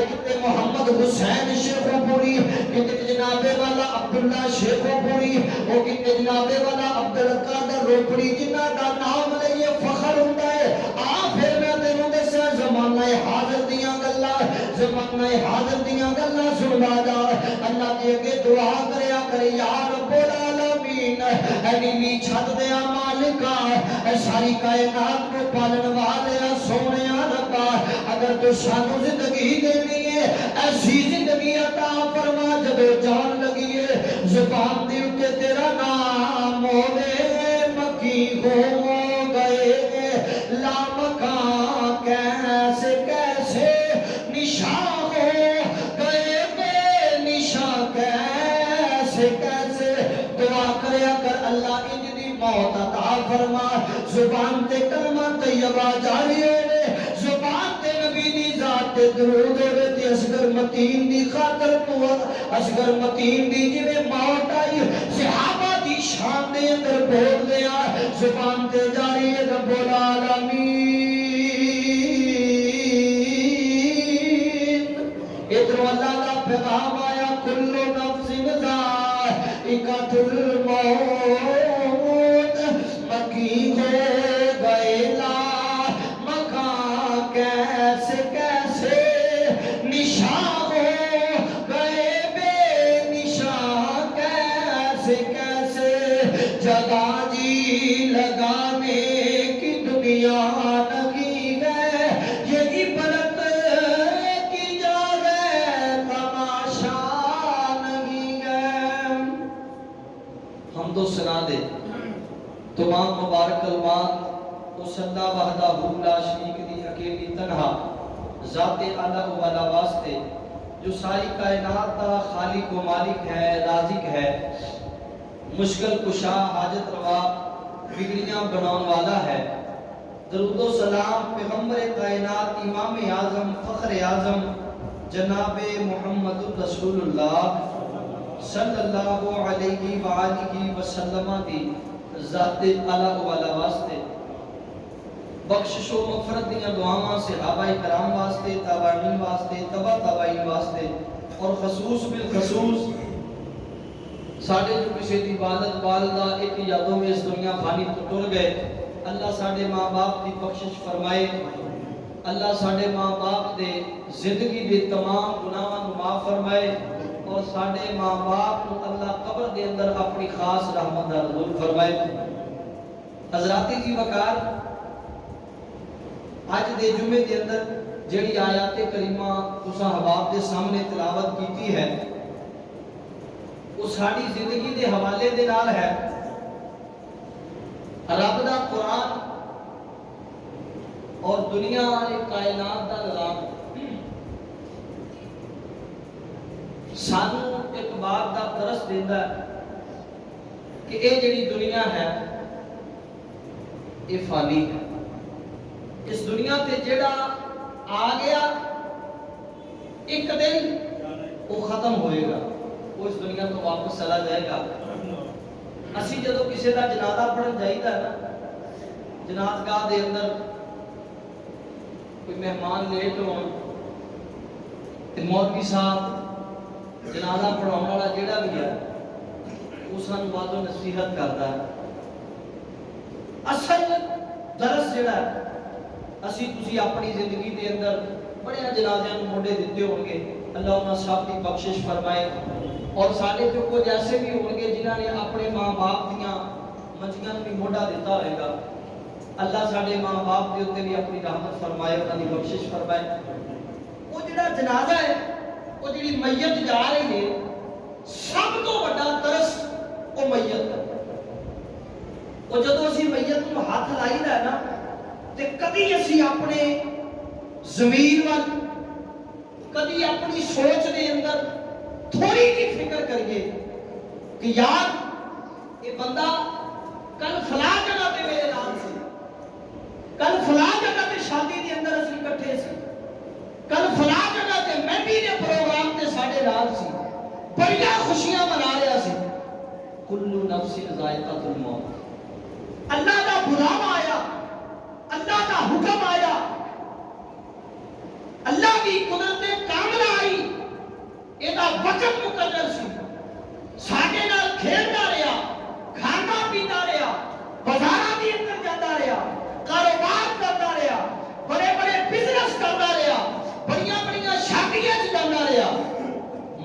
کتے محمد حسین شیخو پوری، کتے جناب والا عبداللہ شیخو پوری، وہ کتے جناب والا عبدالقادر روپڑی، جنہ کا نام لئیے فخر ہوتا ہے۔ پھر میں تینوں دے سے زمانہ حاضر دیاں گلا، زمانہ حاضر دیاں گلا سنوا جا۔ اللہ دے کے دعا کریا کرے یا رب العالمین، اے نیلی چھت دیا مالکا، اے ساری کائنات کو پالن والے سونے ربا، اگر تو سانو زندگی دینی ہے ایسی زندگی عطا فرما جب جان لگی ہے زبان دی اتے تیرا نام ہوئے مکی ہو گئے لامکان کیسے کیسے نشان ہو گئے بے نشان کیسے کیسے دعا کریا کر اللہ انجدی موت عطا فرما زبان تے کلمہ طیبہ جاری ہوئے زبان تے نبی دی ذات تے درود ہوئے تے اصغر متین دی خاطر تو اصغر متین دی جویں موت آئی صحابہ دی شان دے اندر بول دیا زبان تے جاری ہے رب العالمین ادھر اللہ کا پیغام آیا کل نفس ذائقۃ الموت مکی ہو گئے لا مکان کیسے کیسے نشان ہو گئے بے نشان کیسے کیسے جگہ جی لگانے کی دنیا لگی ہے یہ عبرت کی جگہ تماشا نہیں ہے حمد و ثنا دے تمام مبارک کلمات اس اللہ وحدہ لا شریک دی اکیلی تنہا ذات اعلیٰ والا واسطے جو ساری کائنات کا خالق و مالک ہے رازق ہے مشکل کشا حاجت روا بگڑیاں بناؤن والا ہے درود و سلام پیغمبر کائنات امام اعظم فخر اعظم جناب محمد رسول اللہ صلی اللہ علیہ وآلہ وسلم دی ذات اعلیٰ والا واسطے بخشش و مغفرت دیاں دعاواں صحابہ کرام واسطے تابعین واسطے تبع تابعین واسطے اور خصوص بالخصوص ساڑھے جو کسی دی والد والدہ ایک یادوں میں اس دنیا فانی تو ٹر گئے اللہ ساڑھے ماں باپ دی بخشش فرمائے اللہ ساڑھے ماں باپ دے زندگی دے تمام گناہاں معاف فرمائے اور ساڑھے ماں باپ کو اللہ قبر دے اندر اپنی خاص رحمت نازل فرمائے حضراتی کی وقار آج دے جمعے دے اندر جڑی آیات کریمہ تساں حباب دے سامنے تلاوت کیتی ہے وہ ساری زندگی دے حوالے دے نال ہے رب دا قرآن اور دنیا کائنات دا نظام سانو ایک بات دا درس دیندا ہے کہ اے جڑی دنیا ہے یہ فانی ہے اس دنیا تے جڑا آ گیا ایک دن وہ ختم ہوئے گا وہ اس دنیا تو واپس چلا جائے گا اسی جدو کسی دا جنازہ پڑھن جائیدا ہے نا جنازگاہ دے اندر کوئی مہمان لیٹ ہون تے مولوی صاحب جنازہ پڑھاؤن والا جیڑا بھی ہے وہ سان بات و نصیحت کرتا ہے اصل درس جیڑا ہے اسی تسی اپنی زندگی دے اندر بڑے جنازیاں موڈے دیتے ہوں گے اللہ انہاں سب کی بخشش فرمائے اور سارے جو کچھ ایسے بھی ہوں گے جنہاں نے اپنے ماں باپ دیاں منجیاں بھی موڈا دیتا ہوئے گا اللہ سارے ماں باپ دے بھی اپنی رحمت فرمائے انہاں کی بخشش فرمائے وہ جڑا جنازہ ہے وہ جڑی میت جا رہی ہے سب تو بڑا درس وہ میت ہے وہ جدو اسی میت کو ہاتھ لائی دا ہے نا تے کبھی اسی اپنے ضمیر وال کبھی اپنی سوچ دے اندر تھوڑی کی فکر کریے کہ یار یہ بندہ کل فلاں جگہ پہ میرے نام سے کل فلاں جگہ پہ شادی دے اندر اسی اکٹھے سے کل فلاں جگہ تے مہندی دے پروگرام تے ساڈے نال سی بڑیاں خوشیاں منا رہا سی کل نفس ذائقۃ الموت اللہ دا بلاوا آیا اللہ کا حکم آیا اللہ کی قدرت کام دا وقت مقرر سی ساڈے نال کھیلدا رہیا کھانا پیتا رہیا بازاراں دے اندر جاندا رہیا کاروبار کردا رہیا بڑے بڑے بزنس کردا رہیا بڑیاں بڑیاں شادیاں وچ جاندا رہیا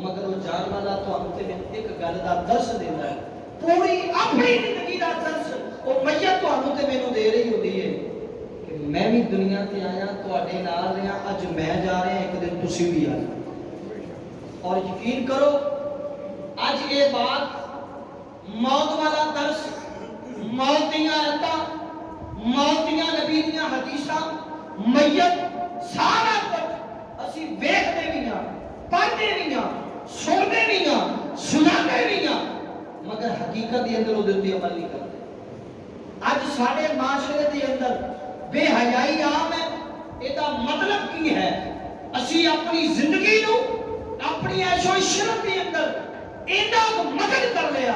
مگر وہ جان والا تانوں تے ایک گل دا درس دیندا ہے پوری اپنی زندگی دا درس وہ میت تانوں تے مینوں دے رہی ہوندی ہے کہ میں بھی دنیا تے آیا تواڈے نال رہیا اج میں جا رہا ایک دن تسی بھی آ اور یقین کرو اج یہ بات موت والا درس موت دیاں آیتاں موت دیاں نبی دیاں حدیثاں میت سارا کچھ اسی ویکھدے بھی ہاں پڑھتے بھی ہاں سنتے بھی ہاں سناتے بھی ہاں مگر حقیقت دے اندر وہ عمل نہیں کرتے اج سارے معاشرے دے اندر بے حیائی عام ہے یہ مطلب کی ہے اسی اپنی زندگی نو اپنی عیش و عشرت دے اندر اینا مدد کر لیا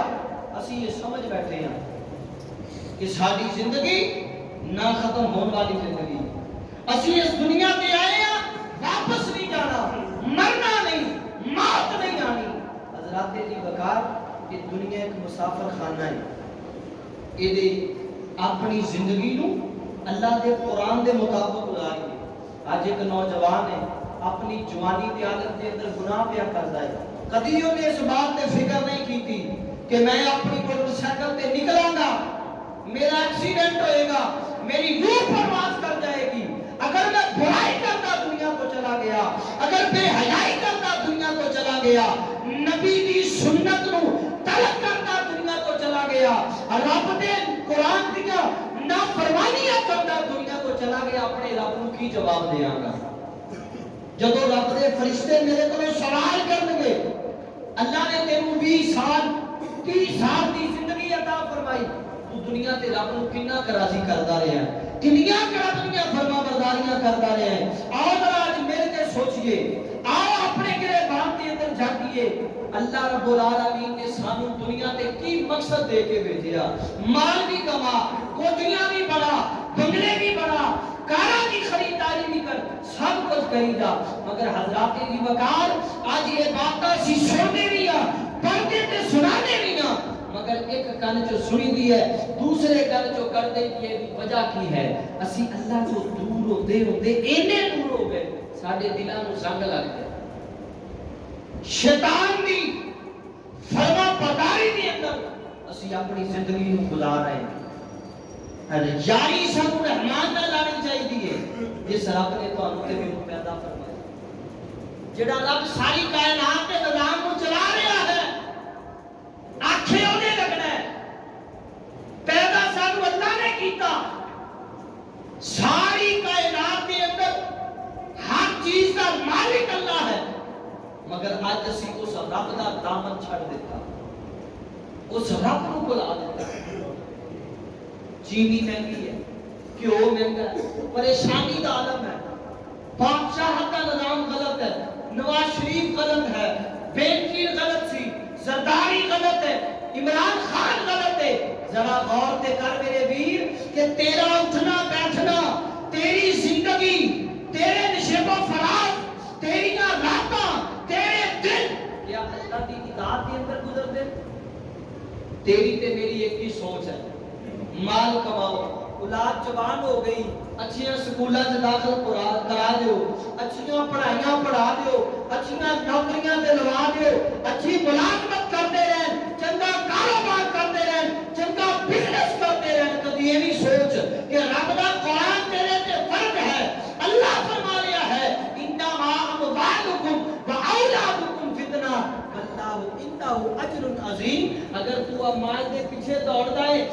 اسی یہ سمجھ بیٹھے ہیں کہ ساری زندگی نہ ختم ہونے والی زندگی اسی اس دنیا تے آئے ہیں واپس نہیں جانا مرنا نہیں موت نہیں آنی حضرات جی وقار کہ دنیا ایک مسافر خانہ ہے یہ اپنی زندگی نو اللہ دے قرآن دے مطابق گزاری آج ایک نوجوان ہے اپنی جوانی کی حالت کے اندر گناہ پیا کرتا ہے کبھی انہوں نے اس بات پہ فکر نہیں کی تھی کہ میں اپنی موٹر سائیکل پہ نکلاں گا میرا ایکسیڈنٹ ہوئے گا میری روح پرواز کر جائے گی اگر میں برائی کرتا دنیا کو چلا گیا اگر بے حیائی کرتا دنیا کو چلا گیا نبی دی سنت نو ترک کرتا دنیا کو چلا گیا رب دے قرآن دیا نافرمانیاں کرتا دنیا کو چلا گیا اپنے رب نو کی جواب دیاں گا جب رب دے فرشتے میرے کو سوال کریں گے اللہ نے تینوں 20 سال 30 سال دی زندگی عطا فرمائی تو دنیا تے رب نو کنا راضی کردا رہیا ہے کنیاں دنیا فرما برداریاں کردا رہیا ہے آؤ ذرا آج مل کے سوچئے آؤ اپنے گریبان کے اندر جھانکیے اللہ رب العالمین نے سانو دنیا تے کی مقصد دے کے بھیجیا مال بھی کما کوٹیاں بھی بڑا بنگلے بھی بڑا کاراں کی خریداری بھی کر سب کچھ کری جا مگر حضرات کی وقار آج یہ باتاں سی سننے بھی ہیں پڑھتے تے سنانے بھی ہیں مگر ایک کن جو سنی دی ہے دوسرے کن جو کر دے یہ وجہ کی ہے اسی اللہ کو دور ہوتے اینے دور ہو گئے ساڑھے دلان نو زنگ لگ گئے شیطان دی فرما پرداری دی اندر اسی اپنی زندگی نو گزار رہے ہیں یاری سب رحمان نہ لانی چاہیے دیئے جس رب نے تو انہوں نے پیدا فرمایا جڑا رب ساری کائنات کے نظام کو چلا رہا ہے آنکھیں انہیں لگنا ہے پیدا سانو اللہ نے کیتا ساری کائنات کے اندر ہر چیز کا مالک اللہ ہے مگر آج اسی اس رب کا دامن چھڑ دیتا اس رب کو بلا دیتا چینی مہنگی ہے کیوں مہنگا ہے پریشانی کا عالم ہے بادشاہت کا نظام غلط ہے نواز شریف غلط ہے بینچیر غلط سی زرداری غلط ہے عمران خان غلط ہے ذرا غور تے کر میرے ویر کہ تیرا اٹھنا بیٹھنا تیری زندگی تیرے نشیب و فراز تیریاں راتاں تیرے دن کیا اللہ کی اطاعت کے اندر گزر دے تیری تے میری ایک ہی سوچ ہے مال کماؤ اولاد جوان ہو گئی اچھیاں سکولہ سے داخل کرا دیو اچھیاں پڑھائیاں پڑھا دیو اچھیاں نوکریاں دلوا دیو اچھی ملازمت کرتے رہیں چنگا کاروبار کرتے رہیں چنگا بزنس کرتے رہیں کبھی یہ بھی سوچ کہ رب کا قرآن تیرے تے فرض ہے اللہ فرما لیا ہے انما اموالکم واولادکم فتنہ واللہ اجر عظیم اگر تو اب مال دے پیچھے دوڑتا ہے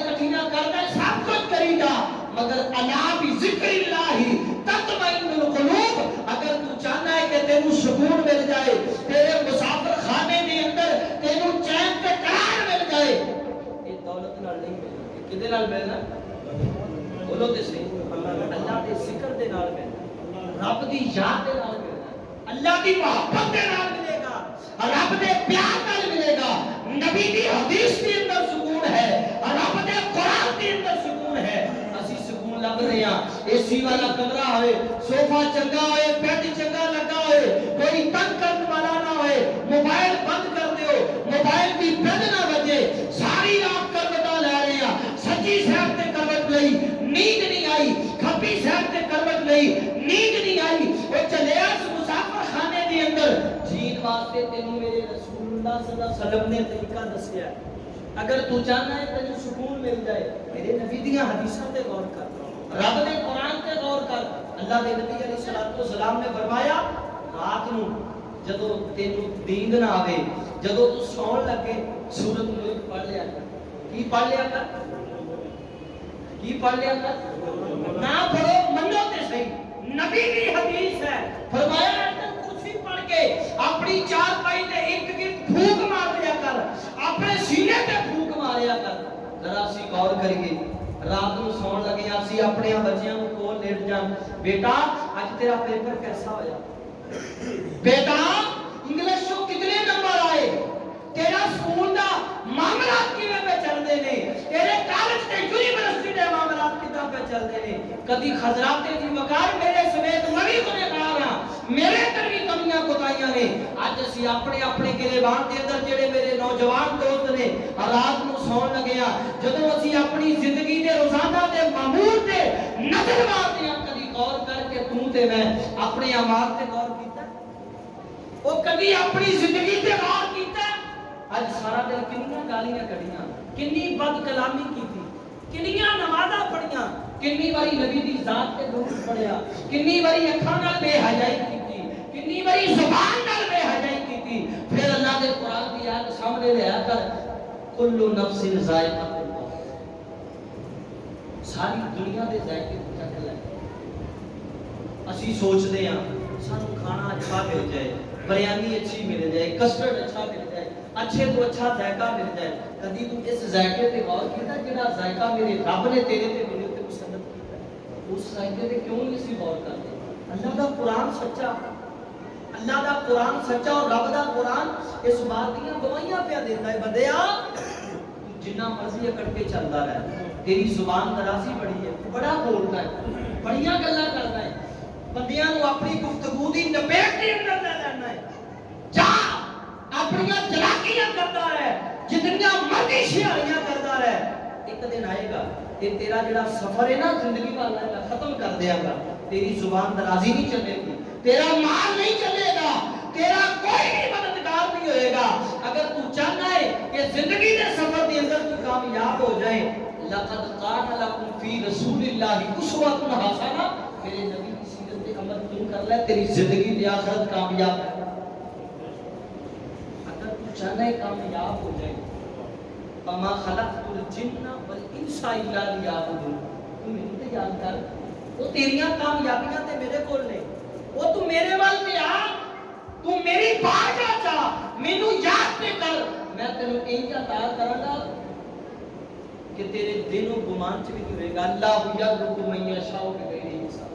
کٹھیاں کرتا ہے سب کچھ کری جا مگر الا بذکر اللہ تطمئن القلوب اگر تو چاہنا ہے کہ تینوں سکون مل جائے تیرے مسافر خانے کے اندر تینوں چین تے قرار مل جائے یہ دولت نال نہیں ملنا کدے نال ملنا بولو تے صحیح اللہ دے ذکر دے نال ملنا رب دی یاد دے نال ملنا اللہ دی محبت دے نال ملے گا رب دے پیار نال ملے گا نبی دی حدیث کے اندر سکون ہے رب دے قرآن کے اندر سکون ہے اسی سکون لگ رہے ہیں اے سی والا کمرہ ہوئے صوفہ چنگا ہوئے بیڈ چنگا لگا ہوئے کوئی تنگ کرنے والا نہ ہوئے واسطے تینوں میرے رسول اللہ صلی اللہ علیہ وسلم نے طریقہ دسیا. اگر تو چاہنا ہے تینوں سکون مل جائے میرے نبی دیاں حدیثاں تے غور کر, رب دے قرآن تے غور کر. اللہ دے نبی علیہ الصلوۃ والسلام نے فرمایا رات نو جدو تینوں نیند نہ آوے, جدو تو سون لگے سورۃ ملک پڑھ لیا کر. کی پڑھ لیا کر؟ کی پڑھ لیا کر؟ نہ پڑھو منو تے صحیح, نبی کی حدیث ہے. فرمایا آیت کرسی پڑھ کے اپنی چار پائی تے ایک گرد پھونک مار لیا کر, اپنے سینے تے پھونک ماریا کر. ذرا اسی غور کریے, رات نو سون لگے اسی اپنے بچیاں کو کول لیٹ جان, بیٹا اج تیرا پیپر کیسا ہویا, بیٹا انگلش چوں کتنے نمبر آئے, تیرا سکول دا معاملات کیویں پہ چلدے نے, تیرے کالج تے یونیورسٹی دے معاملات کتنا پہ چلدے نے. کدی خضرات دی وقار میرے سمیت نبی گنہگار ہاں, میرے اندر بھی کمیاں کوتاہیاں نے. اج اسی اپنے اپنے گریبان دے اندر جڑے میرے نوجوان دوست نے رات نو سون لگے ہاں, جدوں اسی اپنی زندگی دے روزانہ دے معمول تے نظر مارتے ہاں, کدی غور کر کے تو تے میں اپنے اعمال تے غور کیتا, او کدی اپنی زندگی تے غور کیتا. اج سارا دن کنیاں گالیاں کڑیاں, کنی بد کلامی کیتی, کنیاں نمازاں پڑھیاں, کنی باری نبی دی ذات تے درود پڑھیا, کنی باری اکھاں نال بے حیائی کیتی, کنی باری زبان نال بے حیائی کیتی. پھر اللہ دے قرآن دی آیت سامنے لے آ کر کل نفس ذائقۃ الموت, ساری دنیا دے ذائقے چکھ لے. اسی سوچدے ہاں سانو کھانا اچھا مل جائے, بریانی اچھی مل جائے, کسٹرڈ اچھا مل جائے, اچھے تو اچھا ذائقہ مل جائے. کدی تو اس ذائقے تے غور کیتا جڑا ذائقہ میرے رب نے تیرے تے میرے تے مسلط کیتا, اس ذائقے تے کیوں نہیں اسی غور کرتے. اللہ دا قرآن سچا, اللہ دا قرآن سچا, اور رب دا قرآن اس بات دیاں گواہیاں پہ دیتا ہے. بندیا جنہ مرضی اکڑ کے چلدا رہے, تیری زبان درازی بڑی ہے, بڑا بولتا ہے, بڑیاں گلاں کردا ہے, بندیاں نو اپنی گفتگو دی نپیٹ دے اندر لے لینا ہے. جا اپنی چلاکیاں کرتا رہے, جتنیاں مرضی شیاریاں کرتا رہے, ایک دن آئے گا کہ تیرا جڑا سفر ہے نا زندگی والا ہے ختم کر دیا گا. تیری زبان درازی نہیں چلے گی, تیرا مال نہیں چلے گا, تیرا کوئی بھی مددگار نہیں ہوئے گا. اگر تو چاہنا ہے کہ زندگی دے سفر دے اندر تو کامیاب ہو جائے, لقد کان لکم فی رسول اللہ اسوۃ حسنہ, میرے نبی کی سیرت پہ عمل تم کر لے, تیری زندگی دی آخرت کامیاب ہے. اگر تو چاہنا ہے کامیاب ہو جائے, وما خلقت الجن والانس الا لیعبدون, تو میرے تے یاد کر, وہ تیریاں کامیابیاں تے میرے کول نے, وہ تو میرے وال تے آ, تو میری بات چاہ مینوں یاد تے کر, میں تینوں انج عطا کراں گا کہ تیرے دل و گمان چ بھی نہیں رہے گا. اللہ یرزق من یشاء بغیر حساب.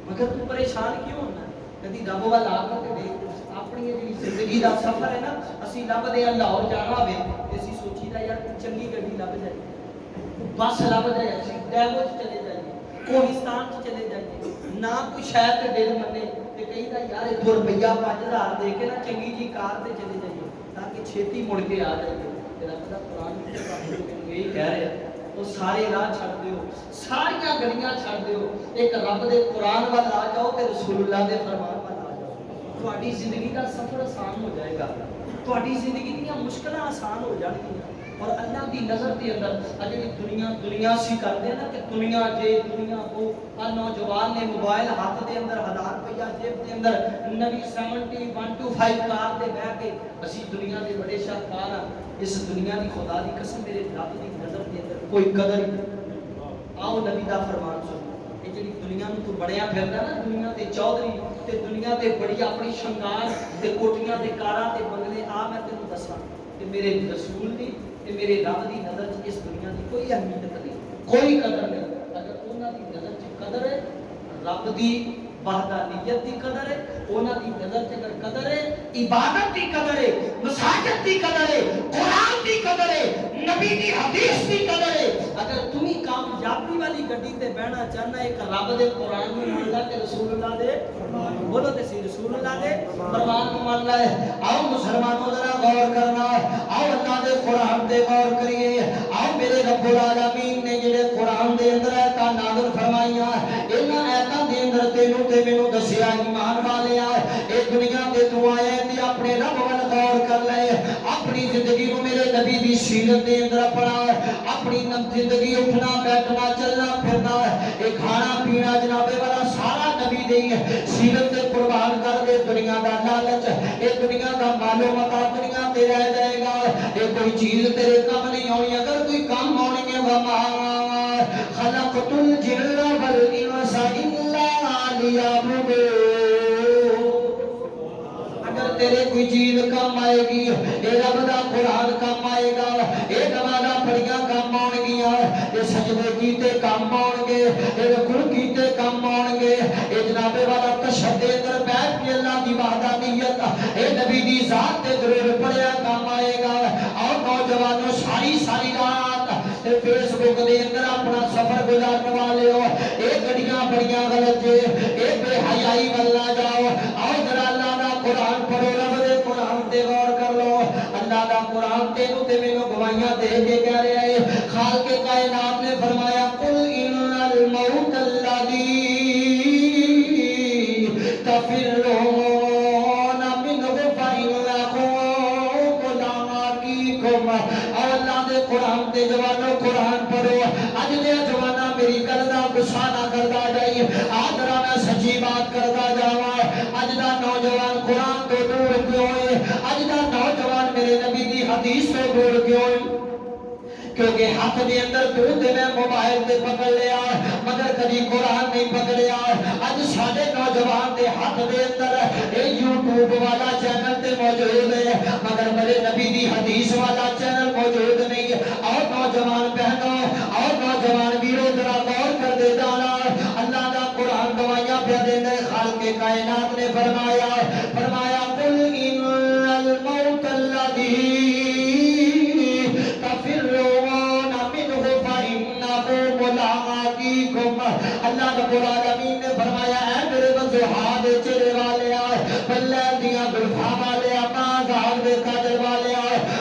مگر تو پریشان کیوں ہونا ہے؟ کدی رب وال آ کے دیکھ, اپنی جڑی زندگی دا سفر ہے نا, اسی لب دے لاہور جانا ہوے تے اسی سوچی دا یار چنگی گڈی لب جائے, بس لب جائے, اسی ڈیوو چ چلے جائیے, کوہستان چ چلے جائیے, نہ کوئی شہر تے دل منے تے کہیدا یار 2 روپیہ 5000 دے کے نا چنگی جی کار تے چلے جائیے تاکہ چھیتی مڑ کے آ جائیے. رب دا قرآن یہی کہہ رہا ہے, وہ سارے راہ چھڑ دیو, ساریاں گڑیاں چھڑ دیو, ایک رب دے قرآن وال آ جاؤ تے رسول اللہ دے فرمان وال آ جاؤ. تہاڈی زندگی دا سفر آسان ہو جائے گا, تہاڈی زندگی دیاں مشکلاں آسان ہو جان گیاں. اور اللہ دی نظر دے اندر اجڑی دنیا سی کردے نا کہ دنیا جے دنیا وہ, نوجوان نے موبائل ہاتھ دے اندر 1000 روپیہ جیب دے اندر نوی 7125 کار دے بیٹھ کے اسی دنیا دے بڑے شاہکار ہاں. اس دنیا دی خدا دی قسم میرے رب دی نظر دے اندر کوئی قدر نہیں. آؤ نبی دا فرمان سنو, یہ جڑی دنیا نو تو بڑیا پھردا نا, دنیا تے چودھری تے دنیا تے بڑی اپنی شنگار تے کوٹیاں تے کاراں تے بنگلے, آ میں تینوں دساں کہ میرے رسول دی تے میرے رب دی نظر چ اس دنیا دی کوئی اہمیت نہیں, کوئی قدر نہیں. اگر انہاں دی نظر چ قدر ہے, رب دی وحدانیت دی قدر ہے, انہاں دی نظر چ اگر قدر ہے, عبادت دی قدر ہے, مساجد دی قدر ہے, قرآن دی قدر ہے, نبی دی حدیث دی قدر ہے. اگر تمہیں کامیابی والی گڈی تے بہنا چاہنا ہے, ایک رب دے قرآن نو مننا تے رسول اللہ دے, بولو تے سی رسول اللہ دے فرمان نو مننا ہے. آؤ مسلمانوں ذرا غور کرنا, آؤ اللہ دے قرآن تے غور کریے. آؤ میرے رب العالمین نے جڑے قرآن دے اندر آیتاں نازل فرمائیاں, انہاں آیتاں دے اندر تینوں تے مینوں دسیا ایمان والے آ, اے دنیا تے تو آئے تے اپنے رب غور کر لے اپنی زندگی کو میرے نبی دی سیرت دے اندر اپنا اپنی زندگی اٹھنا بیٹھنا چلنا پھرنا یہ کھانا پینا جناب والا سارا نبی دی سیرت دے قربان کر دے دنیا دا لالچ یہ دنیا دا مالو متا دنیا تے رہ جائے گا یہ کوئی چیز تیرے کام نہیں ہونی اگر کوئی کام ہونی ہے وما خلقت الجن والانس الا لیعبدون تیرے کوئی چیز کام آئے گی اے رب دا قرآن کام آئے گا اے نمازاں پڑھیاں کام آن گیا اے سجدے کیتے کام آن گے اے رکوع کیتے کام آن گے اے جناب والا تشہد دے اندر بیٹھ کے اللہ دی وحدانیت اے نبی دی ذات تے درود پڑھیا کام آئے گا اور نوجوانوں ساری ساری رات فیس بک دے اندر اپنا سفر گزارنے والے ہو اے گڑیاں بڑیاں غلط جے اے بے حیائی واللہ جاؤ اور ذرا اللہ دا قرآن پڑھو رب دے قرآن تے غور کر لو اللہ دا قرآن تینوں تے مینوں گواہیاں دے کے کہہ رہا ہے خالق کائنات نے فرمایا قل ان الموت الذی تفرون منه فإنه ملاقيكم اور اللہ دے قرآن تے جوانوں قرآن پڑھو اج دے جوانا میری گل دا غصہ نہ کردا جائی آدرا میں سچی بات کردا جاواں اج دا نوجوان قرآن تو دور کیوں ہے اج دا نوجوان میرے نبی دی حدیث تو دور کیوں ہے کیونکہ ہاتھ دے اندر تو تے میں موبائل تے پکڑ لیا مگر کبھی قرآن نہیں پکڑیا اج ساڈے نوجوان دے ہاتھ دے اندر اے یوٹیوب والا چینل تے موجود ہے مگر میرے نبی دی حدیث والا چینل موجود نہیں اور نوجوان بہنوں اور نوجوان ویرو ذرا غور کر دے جانا اللہ دا قرآن گواہیاں پہ دیندا ہے خالق کائنات نے فرمایا قل ان الموت الذی تفرون منه فإنه ملاقيكم اللہ رب العالمین نے فرمایا اے میرے وضوحات چہرے والے بلے دیاں گلفاں والے ماں دے قدر والے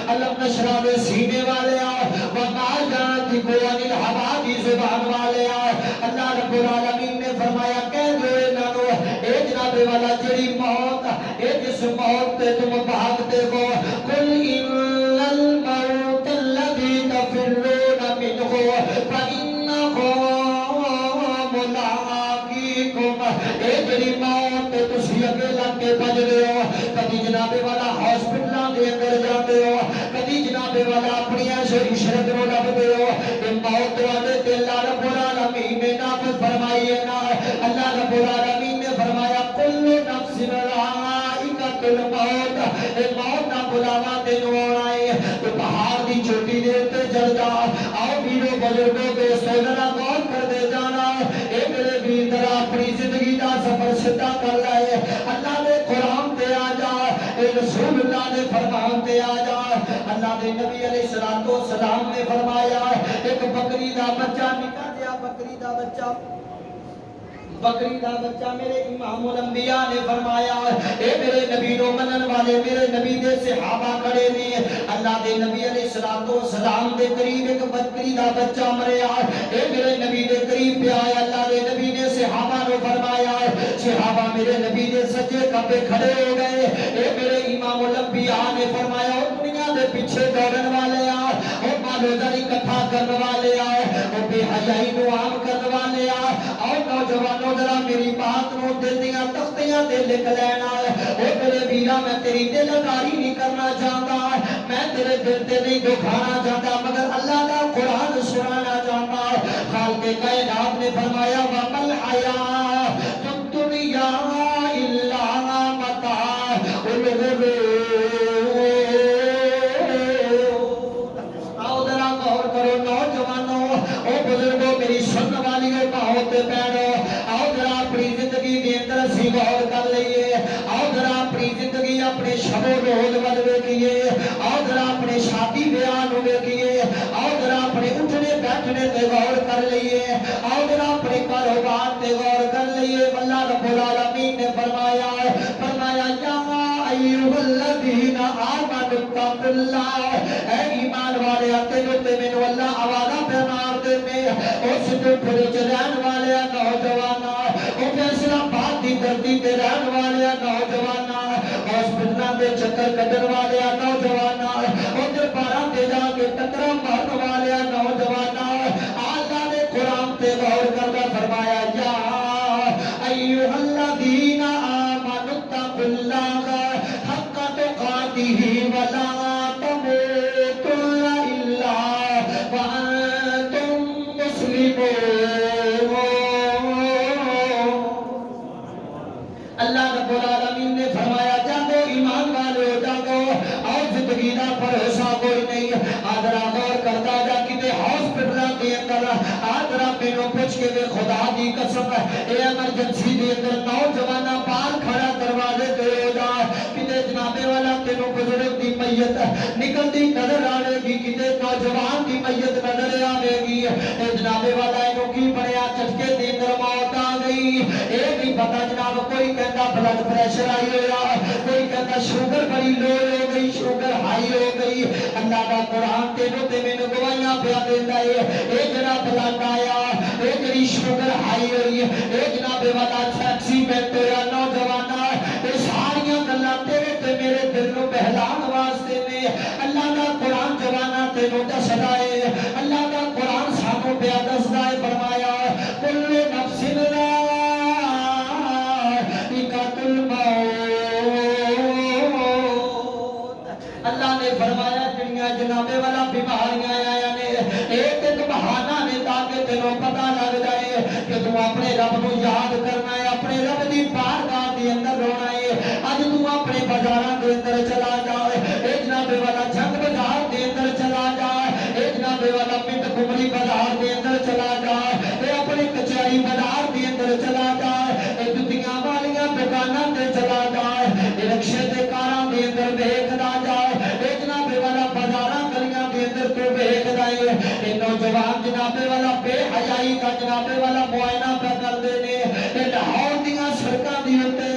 علم نشرہ دے سینے والے وما جانتکو عن الہوا دی زبان والے اللہ رب العالمین نے فرمایا کہہ دو انہوں اے جناب والا جڑی موت اے جس موت تے تم بھاگتے ہو قل ان الموت الذی تفرون منه فإنه ملاقيكم اے جڑی موت تے تسی اگے لگ کے بج رہے ہو کبھی جناب والا ہاسپٹلاں دے اندر جاندے ہو کبھی جناب والا اپنی عشرت نو لبدے ہو اے موت والے تے اللہ رب العالمین نے نافذ فرمائی ہے نا اللہ رب العالمین نے فرمایا کل نفس ذائقۃ الموت اے موت دا بلاوا تینوں آنا ہے تو پہاڑ دی چوٹی دے تے چڑھ جا آؤ میرے بزرگوں بے سونا غور کر دے جانا اے میرے ویر ذرا اپنی زندگی دا سفر سیدھا کر لے اللہ دے قرآن تے آ جا اے رسول اللہ دے فرمان تے آ جا اللہ دے نبی علیہ الصلوۃ والسلام نے فرمایا ایک بکری دا بچہ نکا جیا بکری دا بچہ میرے امام الانبیاء نے فرمایا اے میرے نبی نو منن والے میرے نبی دے صحابہ کھڑے نے اللہ دے نبی علیہ الصلوۃ والسلام دے قریب ایک بکری دا بچہ مریا اے میرے نبی دے قریب پہ آیا اللہ دے نبی نے صحابہ نو فرمایا صحابہ میرے نبی دے سجے کھبے کھڑے ہو گئے اے میرے امام الانبیاء نے فرمایا او دنیا دے پیچھے دوڑن والے او مالوزاری اکٹھا کرنے والے او بے حیائی نو عام کرنے والے اور نوجوانوں ذرا میری بات نو دل دیاں تختیاں تے لکھ لینا او میرے ویرا میں تیری دلداری نہیں کرنا چاہتا میں تیرے دل تے نہیں دکھانا چاہتا مگر اللہ کا قرآن سنانا چاہتا خالق کائنات نے فرمایا وَمَا الْحَيَاةُ الدُّنْيَا إِلَّا مَتَاعُ الْغُرُورِ آؤ ذرا غور کرو نوجوانوں او بزرگوں میری سننے والیوں باہوں تے پیرو آؤ ذرا اپنی زندگی دے اندر اسی غور کر لئیے آؤ ذرا اپنی زندگی اپنے شب و روز ول ویکھیے آؤ ذرا اپنے شادی بیاہ نو ویکھیے آؤ ذرا اپنے اٹھنے بیٹھنے تے غور کر لئیے آؤ ذرا اپنے کاروبار تے غور کر لئیے اللہ رب العالمین نے فرمایا یا ایھا الذین آمنوا اتقوا اللہ اے ایمان والے تینوں تے مینوں اللہ آوازاں پہ مار دے نے اس تے پھر رہن والے نوجوان او فیصلہ باد دی دھرتی تے رہن والے نوجوان ہاسپٹلاں دے چکر گال کٹن والے نوجوان ادھر پارا تے جا کے ٹکرا مارن والے نوجوان اللہ نے قرآن تے غور کردا فرمایا یا ایھا الذین آمنوا اتقوا اللہ حق تقاتہ ولا تموتن الا وانتم مسلمون۔ اللہ رب العالمین نے فرمایا جاگو ایمان والے جاگو اور زندگی دا بھروسہ کوئی نہیں۔ آدھرا غور کرتا جا کتے ہاسپٹل کے اندر آدھرا مینوں پوچھ کے خدا دی قسم اے ایمرجنسی دے اندر نوجواناں پار کھڑا دروازے تے ہو جا کتے جناب والا تینوں بزرگ دی میت نکلتی نظر آئے گی کتے نوجوان دی میت نظر آئے گی اے جناب والا اینوں کی بڑیا چٹکے دے اندر موت آ گئی۔ اے بھی پتہ جناب کوئی کہتا بلڈ پریشر آئی ہویا کوئی کہتا شوگر بڑی لو ہو گئی شوگر ہائی ہو گئی۔ اللہ کا قرآن تینوں تے مینوں گواہیاں پیا دیندا ہے اے جناب بلڈ آیا اے جڑی شوگر ہائی ہوئی اے جناب والا ایکسیڈنٹ ہویا نوجوانا اے ساریاں گلاں تیرے تے میرے دل نوں بہلانے واسطے نے۔ اللہ کا قرآن جوانا تینوں دسدا ہے اللہ کا قرآن سانوں پیا دسدا ہے فرمایا کل نفس اللہ نے فرمایا جنیاں جنابے والا بیماریاں آیا نے ایک بہانہ نے تاکہ تینوں پتہ لگ جائے کہ تم اپنے رب کو یاد کرنا ہے اپنے رب دی بارگاہ دے اندر رونا ہے۔ اج تم اپنے بازاراں دے اندر چلا جا اے جنابے والا جنگ بازار دے اندر چلا جا اے جنابے والا پنڈ کمری بازار دے اندر چلا جا اے اپنے کچہری بازار دے اندر چلا جا اے جتیاں والیاں دکاناں تے چلا جا اے رکشے تے کاراں دے اندر ویکھدا جا اے جنابے والا بازاراں گلیاں دے اندر تو ویکھدا اے اے نوجوان جنابے والا بے حیائی کا جنابے والا معائنہ پہ کردے نے اے لاہور دیاں سڑکاں دے اوتے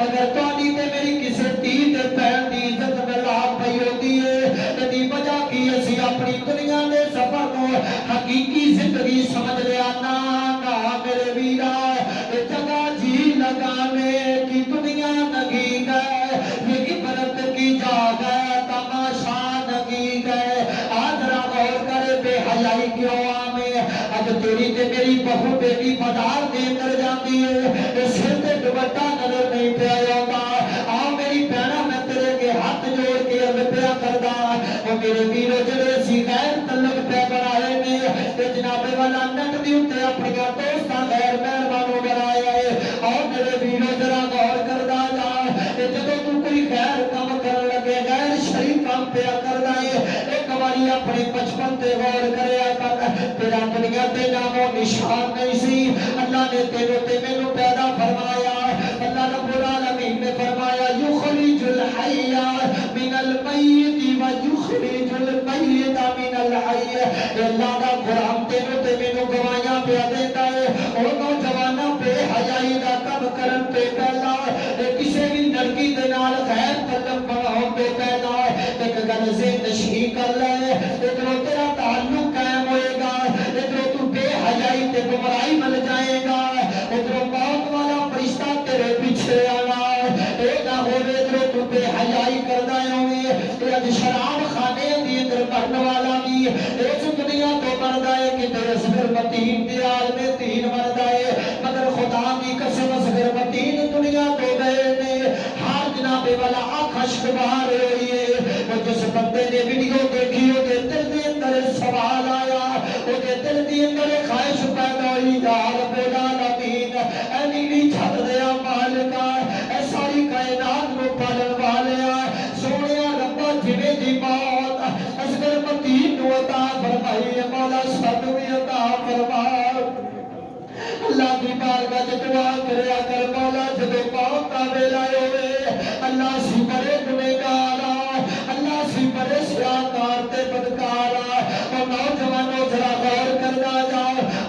اگر تہاڈی تے میری کسے دھی تے بہن دی عزت ملاق پئی ہوندی ہے تے دی وجہ کی اسی اپنی دنیا دے سفر کو حقیقی زندگی سمجھ لیا نا میرے ویرا اے جگہ جی لگانے کی دنیا نگی گئے یہ عبرت کی جگہ تماشا نگی گئے۔ آدھرا غور کرے بے حیائی کیوں آمیں اج تیری تے میری بہو بیٹی بازار دے اندر جاتی ہے سر تے دوپٹہ نظر نہیں پیا آتا آ میری بہنا میں تیرے کے ہاتھ جوڑ کے عرض پیا کردا او میرے ویرو جڑے سی غیر تعلق پہ بنائے نے تے جناب والا نٹ دی اوتے اپنی دوستاں غیر مہربانوں بنایا ہے اور میرے ویرو ذرا غور کردا جا تے جدوں تو کوئی غیر کام کرن لگے غیر شرعی کام پیا کردا ہے ایک باری اپنے بچپن تے غور کریا کر تیرا دنیا تے نام و نشان نہیں سی اللہ نے تینوں تے مینوں پیدا فرمایا۔ اللہ رب العالمین نے فرمایا یخرج الحی من المیت و یخرج المیت من الحی۔ اللہ کا قرآن تینوں تے مینوں گواہیاں پیا دیندا ہے او نوجواناں بے حیائی دا کم کرن تے پہلا کسے بھی لڑکی دے نال غیر تعلق بناؤن تے پہلا ایک گل ذہن نشین کر لے ادھروں تیرا تعلق قائم ہوئے گا ادھروں تو بے حیائی تے گمراہی مل جائے گا ادھروں موت والا فرشتہ تیرے پیچھے آنا اے نہ ہوے ادھروں تو بے حیائی کردا ہوے تے اج شراب خانے دی اندر مرن والا بھی اس دنیا تو مردا ہے کہ تیرے صبر متین دی عالم تین مردا ہے مگر خدا دی قسم صبر متین دنیا تو گئے نے ہر جناب والا آنکھ بار ہوئی ہے وہ جس بندے نے ویڈیو دیکھی وہ دل دے اندر سوال آیا وہ دل دے اندر خواہش پیدا ہوئی یا رب العالمین اے نیوی چھت دیا مالکا اے ساری کائنات نو پالن والیا سونیا ربا جویں دی موت اصغر متین نو عطا فرمائی مولا سانو بھی عطا فرما۔ اللہ کی بارگاہ وچ دعا کریا کر مولا جدوں موت دا ویلا ہوے اللہ سی بڑے گنہگار اللہ سی بڑے سیاکار تے بدکار او نوجوانوں ذرا غور کردا جا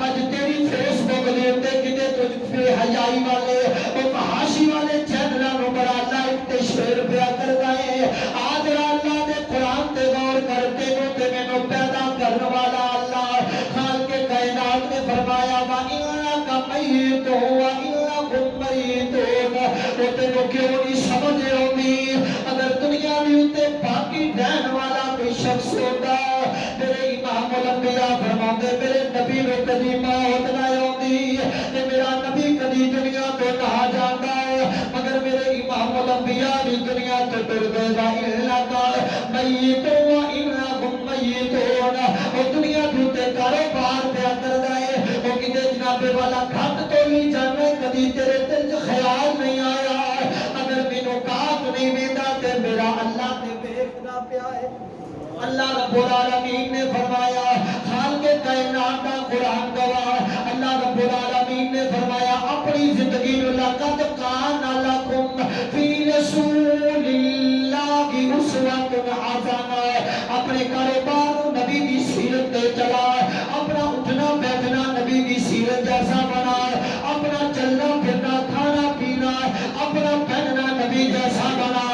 اج تیری فیس بک دے تے کتے تجھ بے حیائی والے او فحاشی والے چینلاں نو بڑا لائک تے شیئر پیا کردا ہے آج اللہ دے قرآن تے غور کر تینوں تے مینوں پیدا کرن والا اللہ خالق کائنات نے فرمایا وا میت وَإِنَّكُمْ مَيِّتُونَ وہ تینوں کیوں نہیں سمجھ آؤندی اگر دنیا بھی انبیاء بھی دنیا تو ٹر گئے وَإِنَّكَ مَيِّتٌ وَإِنَّهُمْ مَيِّتُونَ وہ دنیا دوتے کاروبار پہ کر دائے وہ کتے جناب والا گھٹ تو نہیں جانے کبھی تیرے دل جو خیال نہیں آیا اگر مینوں کاٹ نہیں ویندہ تے میرا اللہ تے بیکنا پیا ہے اللہ رب العالمین نے فرمایا خالق کائنات کا قرآن گواہ اللہ رب العالمین نے فرمایا اپنی زندگی میں لقد کان لکم فی رسول اللہ کی اسوۃ حسنہ اپنے کاروبار نبی کی سیرت پہ چلا اپنا اٹھنا بیٹھنا نبی کی سیرت جیسا بنا اپنا چلنا پھرنا کھانا پینا اپنا پہننا نبی جیسا بنا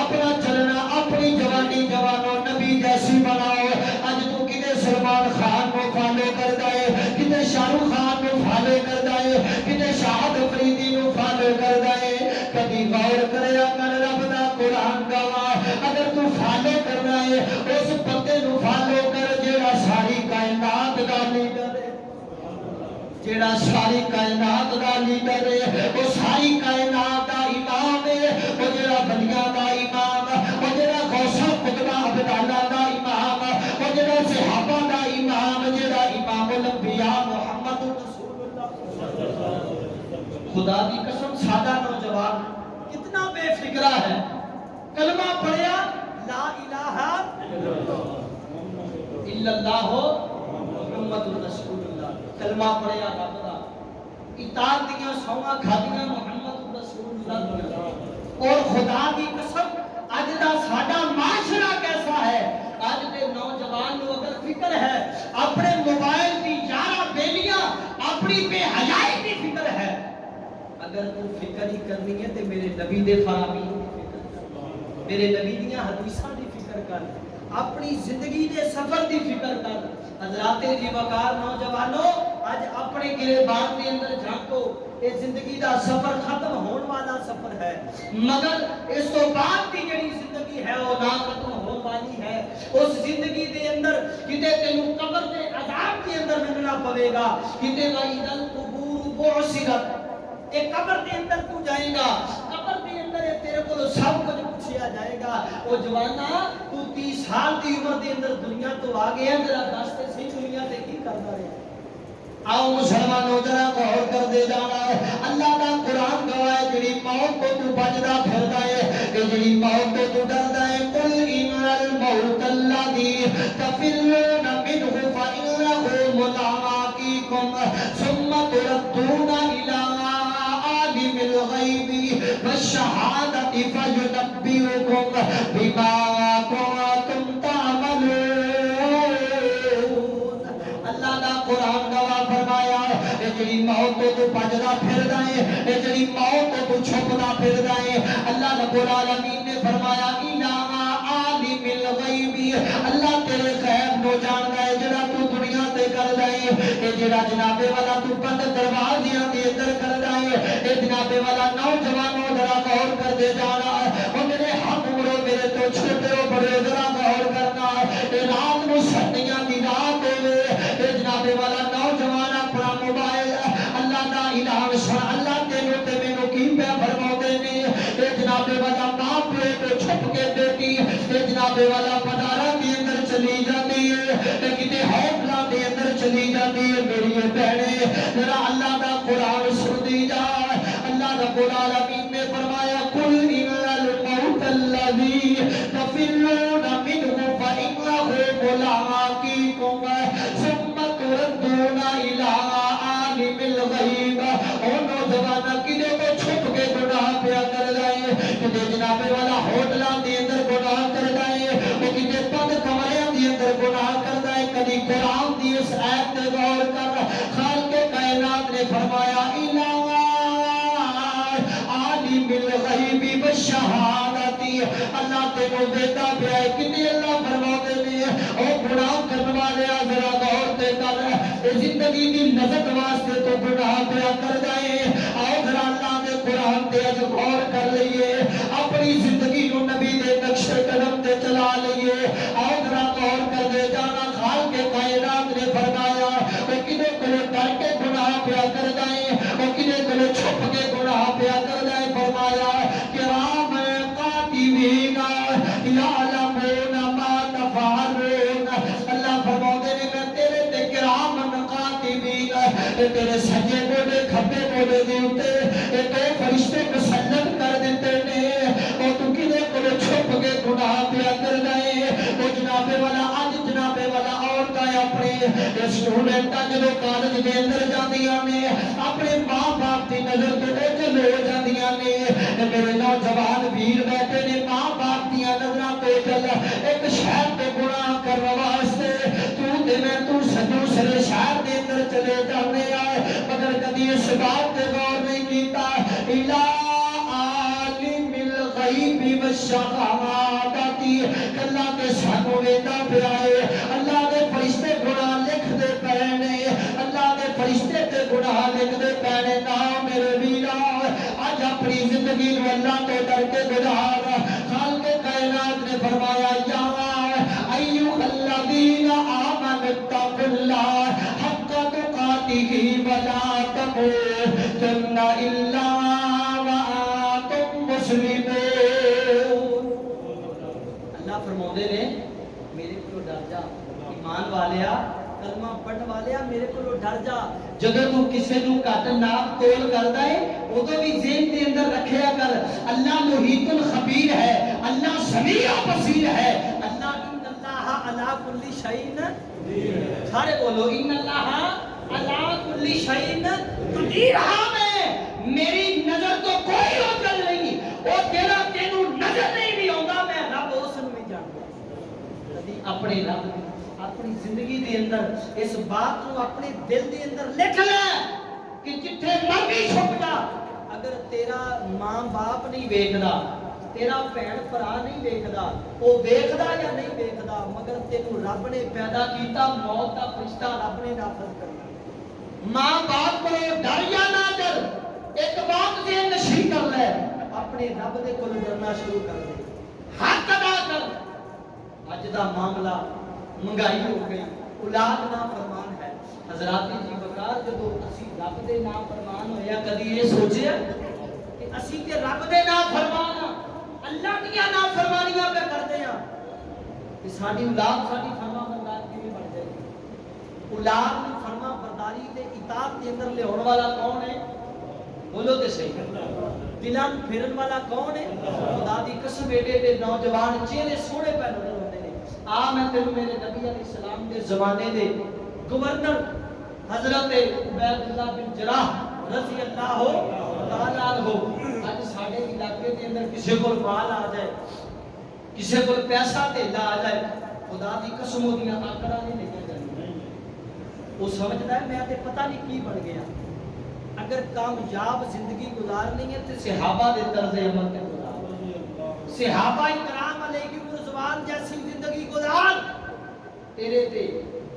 اپنا چلنا اپنی جوانی جوانوں نبی جیسی بناؤ اج تو کدے سلمان خان کو فالو کر دائے کدے شاہ رخ خان کو فالو کر دائے کدے شاہد فریدی کو فالو کر دائے کبھی غور کرے کر رب دا قرآن گواہ اگر تو فالو کرنا ہے اس بندے کو فالو کر جیڑا ساری کائنات دا لیڈر ہے جیڑا ساری کائنات دا لیڈر ہے وہ ساری کائنات دا امام ہے وہ جیڑا بلیاں دا امام وہ جیڑا غوثہ قطبہ عبداللہ دا امام وہ جیڑا صحابہ دا امام جیڑا امام الانبیاء محمد رسول اللہ خدا کی قسم سادہ نوجوان کتنا بے فکرہ ہے کلمہ پڑھیا لا الہ الا اللہ محمد رسول اللہ کلمہ پڑھیا رب دا اطاعت دیاں سوواں کھادیاں محمد رسول اللہ اور خدا کی قسم اج دا ساڈا معاشرہ کیسا ہے اج دے نوجوان نو اگر فکر ہے اپنے موبائل دی یارہ بیلیاں اپنی بے حیائی دی فکر ہے اگر تو فکر ہی کرنی ہے تے میرے نبی دے فرامین دی فکر کر میرے نبی دیاں حدیثاں دی فکر کر اپنی زندگی دے سفر دی فکر کر حضرات جی وقار نوجوانوں آج اپنے گریبان کے اندر جھانکو یہ زندگی دا سفر ختم ہون والا سفر ہے مگر اس تو بعد کی جڑی زندگی ہے وہ نہ ختم ہون والی ہے اس زندگی دے اندر کتے تینوں قبر دے عذاب کے اندر لگنا پڑے گا کتے وَإِذَا الْقُبُورُ بُعْثِرَتْ ایک قبر دے اندر تو جائے گا قبر دے اندر تیرے کو سب کچھ پوچھیا جائے گا وہ جوانا تو 30 سال دی عمر دے اندر دنیا تو آ گیا ذرا دستے سی دنیا تے کی کرتا رہے آؤ مسلمانوں ذرا غور کر دے جانا اللہ دا قرآن گواہ ہے جڑی موت کو تو بچدا پھردا ہے کہ جڑی موت کو تو ڈردا ہے قل ان الموت الذی تفرون منه فإنه ملاقيكم ثم تردون إلى عالم الغيب والشهادة فينبئكم بما كنتم تعملون اللہ دا قرآن گواہ فرمایا اے جڑی موت تو بچدا پھردا ہے اے جڑی موت تو چھپدا پھردا ہے اللہ رب العالمین نے فرمایا الا عالم الغیب اللہ تیرے غیب نو جاندا ہے جڑا تو دنیا تے کردا ہے اے جڑا جناب والا تو بند دروازیاں دے اندر کردا ہے اے جناب والا نوجوانوں ذرا غور کر دے جانا او میرے حق مرو میرے تو چھوٹے ہو بڑے ذرا غور کرنا اے رات نو سٹیاں دی رات ہوے اے جناب والا نوجوان اپنا موبائل اللہ دا اعلان سن اللہ تینوں تے مینوں کی پیا فرماوندے نے اے جناب والا ماں پیو تو چھپ کے بیٹی اے جناب والا پداراں دے اندر چلی جاندی ہے تے کتے ہوٹلاں دے اندر چلی جاندی ہے میری بہنے ذرا اللہ دا قرآن سن دی جا اللہ رب العالمین نے فرمایا قل ان الموت الذی تفرون منه فإنه ملاقيكم ثم تردون إلى عالم الغیب اور نوجوانہ کدے کو چھپ کے گناہ پیا کر جائے کدے جناب والا ہوٹلاں دے اندر گناہ کر جائے وہ کدے بند کمریاں دے اندر گناہ کر جائے کدی قرآن دی اس آیت تے غور کر خالق کائنات نے فرمایا الا عالم الغیب والشہادۃ اللہ تینوں دیتا پیا ہے کدی اللہ فرماتے نے او گناہ کرنے والے ذرا غور تے کر زندگی دی لذت واسطے تو گناہ پیا کر جائے آؤ ذرا اللہ دے قرآن تے اج غور کر لئیے اپنی زندگی کو نبی دے نقش قدم تے چلا لئیے آؤ ذرا غور کر دے جانا خالق کائنات نے فرمایا وہ کدے کلے ڈر کے گناہ پیا کر جائے وہ کدے کلے چھپ کے گناہ پیا کر جائے فرمایا کہ رام تیرے سجے گوڈے کھبے گوڈے دے اوتے اے دو فرشتے مسلط کر دیتے نے او تو کدے کولے چھپ کے گناہ پیا کر گئے او جناب والا اج جناب والا عورتاں اپنے اسٹوڈنٹاں جدوں کالج دے اندر جاندیاں نے اپنے ماں باپ دی نظر تو اوجل ہو جاندیاں نے میرے نوجوان ویر بیٹھے نے ماں باپ دی نظراں تو اوجل ایک شہر تے گناہ کرن واسطے تو تے میں تو سجو سرے شہر دے اندر چلے جانے آئے مگر کبھی اس بات تے غور نہیں کیتا الا عالم الغیب والشہادت اللہ تے سانو ویندا پیا ہے اللہ دے فرشتے گناہ لکھ دے پے نے اللہ دے فرشتے تے گناہ لکھ دے پے نے نا میرے ویرا اج اپنی زندگی نو اللہ تو ڈر کے گزار خالق کائنات نے فرمایا یا ایھا الذین آمنوا اتقوا اللہ حق تقاتہ ولا تموتن الا وانتم مسلمون اللہ فرماتے نے میرے کو ڈر جا ایمان والیا کلمہ پڑھن والیا میرے کو ڈر جا جدوں تو کسے نو گھٹ ناپ تول کردا ہے اودوں بھی ذہن دے اندر رکھیا کر اللہ محیط الخبیر ہے اللہ سمیع بصیر ہے اللہ ان اللہ علی کل شیء سارے بولو ان اللہ علی کل شیء قدیر ہاں میری نظر تو کوئی اوجل نہیں او تیرا تینوں نظر نہیں بھی آوندا میں رب اس نوں بھی جاندا کبھی اپنے رب اپنی زندگی دے اندر اس بات کو اپنے دل دے اندر لکھ لے کہ جتھے مرضی چھپ جا اگر تیرا ماں باپ نہیں ویکھدا تیرا بہن بھرا نہیں ویکھدا او ویکھدا یا نہیں ویکھدا مگر تینوں رب نے پیدا کیتا موت دا فرشتہ رب نے نافذ کرنا ماں باپ کو ڈر یا نہ ڈر ایک بات دے نشی کر لے اپنے رب دے کول ڈرنا شروع کر دے حق ادا کر اج دا معاملہ مہنگائی ہو گئی اولاد نافرمان ہے حضرات جی وقار جدو اسی رب دے نافرمان ہویا کدی یہ سوچیا کہ اسی تے رب دے نافرمان اللہ دی نافرمانیاں پہ کردے ہاں کہ ساڈی اولاد ساڈی فرما بردار کیویں بن جائے گی اولاد دی فرما برداری تے اطاعت دے اندر لے آਉਣ والا کون ہے بولو تے صحیح دلاں پھرن والا کون ہے خدا دی قسم ایڈے ایڈے نوجوان چہرے سونے پہ نظر میں تینوں میرے نبی علیہ السلام کے زمانے دے گورنر حضرت عبید اللہ بن جراح رضی اللہ تعالی عنہ اج ساڈے علاقے دے اندر کسے کول مال آ جائے کسے کول پیسہ دھیلا آ جائے خدا دی قسم اودیاں آکڑاں نہیں لکھ جاندیاں وہ سمجھدا ہے میں تے پتہ نہیں کی بن گیا اگر کامیاب زندگی گزارنی ہے تے صحابہ دے طرز عمل تے گزار صحابہ کرام علیہ رضوان جیسی زندگی گزار تیرے تے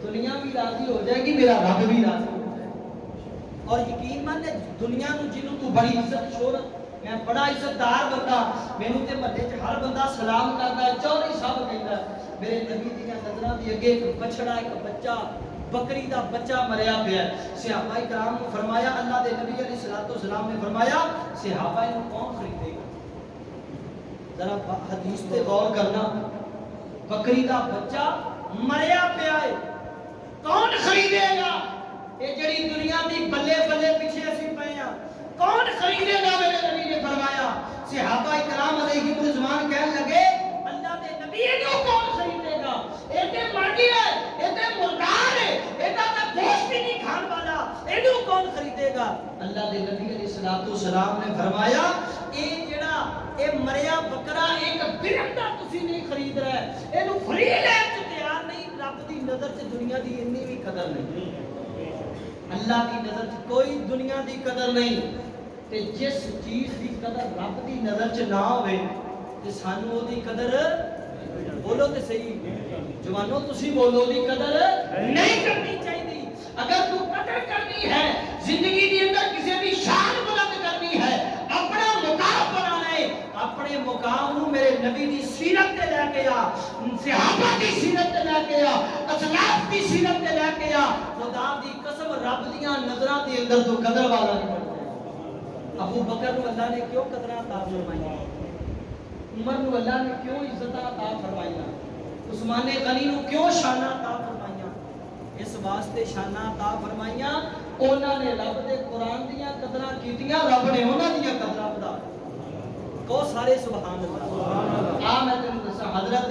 دنیا بھی راضی ہو جائے گی میرا رب بھی راضی ہو جائے گا اور یقین مان دنیا نو جنوں تو بڑی عزت شہرت میں بڑا عزت دار بندہ مینوں تے محلے چ ہر بندہ سلام کردا ہے چوری صاحب کہندا میرے نبی دی نظراں دی اگے ایک بچڑا ایک بچہ بکری دا بچہ مریا پیا صحابہ کرام نے فرمایا اللہ دے نبی علیہ الصلوۃ والسلام نے فرمایا صحابہ نو کون خریدے گا ذرا حدیث پہ غور کرنا بکری دا بچہ مریا پیا ہے کون خریدے گا یہ جڑی دنیا دی بلے بلے پیچھے اسی پے ہاں کون خریدے گا میرے نبی نے فرمایا صحابہ کرام علیہ رضوان کہنے لگے اللہ دے نبی نو کون خریدے گا اے تے مر گیا ہے اے تے مردار ہے اے دا گوشت بھی نہیں کھان والا اینو کون خریدے گا اللہ دے نبی علیہ الصلوۃ والسلام نے فرمایا اے جڑا اے مریا بکرا ایک درہم دا تسی نہیں خرید رہے اینو فری لین تے تیار نہیں رب دی نظر سے دنیا دی اتنی بھی قدر نہیں اللہ دی نظر سے کوئی دنیا دی قدر نہیں تے جس چیز دی قدر رب دی نظر سے نہ ہوئے تے سانو او دی قدر بولو تے صحیح جوانو تسی بولو دی قدر نہیں کرنی چاہیے اگر تو قدر کرنی ہے زندگی دی اندر کسی دی شان بلند کرنی ہے اپنا مقام بنانا ہے اپنے مقام نو میرے نبی دی سیرت تے لے کے آ صحابہ دی سیرت تے لے کے آ اسلاف دی سیرت تے لے کے آ خدا دی قسم رب دیاں نظراں دے اندر تو قدر والا نہیں بنتا ابو بکر نو اللہ نے کیوں قدراں عطا فرمائیاں عمر نو اللہ نے کیوں عزت عطا فرمائیاں عثمان غنی نو کیوں شان عطا فرمائیاں اس واسطے شان عطا فرمائیاں ਉਹਨਾਂ ਨੇ ਰੱਬ ਦੇ ਕੁਰਾਨ ਦੀਆਂ ਕਦਰਾਂ ਕੀਤੀਆਂ, ਰੱਬ ਨੇ ਉਹਨਾਂ ਦੀਆਂ ਕਦਰਾਂ ਵਧਾ ਕਹੋ ਸਾਰੇ ਸੁਭਾਨ ਅੱਲਾਹ। ਆ ਮੈਂ ਤੈਨੂੰ ਦੱਸਾਂ, ਹਜ਼ਰਤ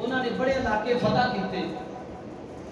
ਉਹਨਾਂ ਨੇ ਬੜੇ ਇਲਾਕੇ ਫਤਹ ਕੀਤੇ।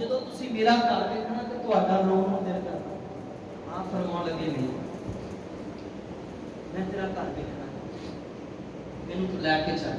ਜਦੋਂ ਤੁਸੀਂ ਮੇਰਾ ਘਰ ਵੇਖਣਾ ਤੇ ਤੁਹਾਡਾ ਰੋਣ ਨੂੰ ਦਿਲ ਕਰਦਾ। ਆਪ ਫਰਮਾਉਣ ਲੱਗੇ ਨਹੀਂ ਮੈਂ ਤੇਰਾ ਘਰ ਵੇਖਣਾ, ਮੈਨੂੰ ਤੂੰ ਲੈ ਕੇ ਚੱਲ।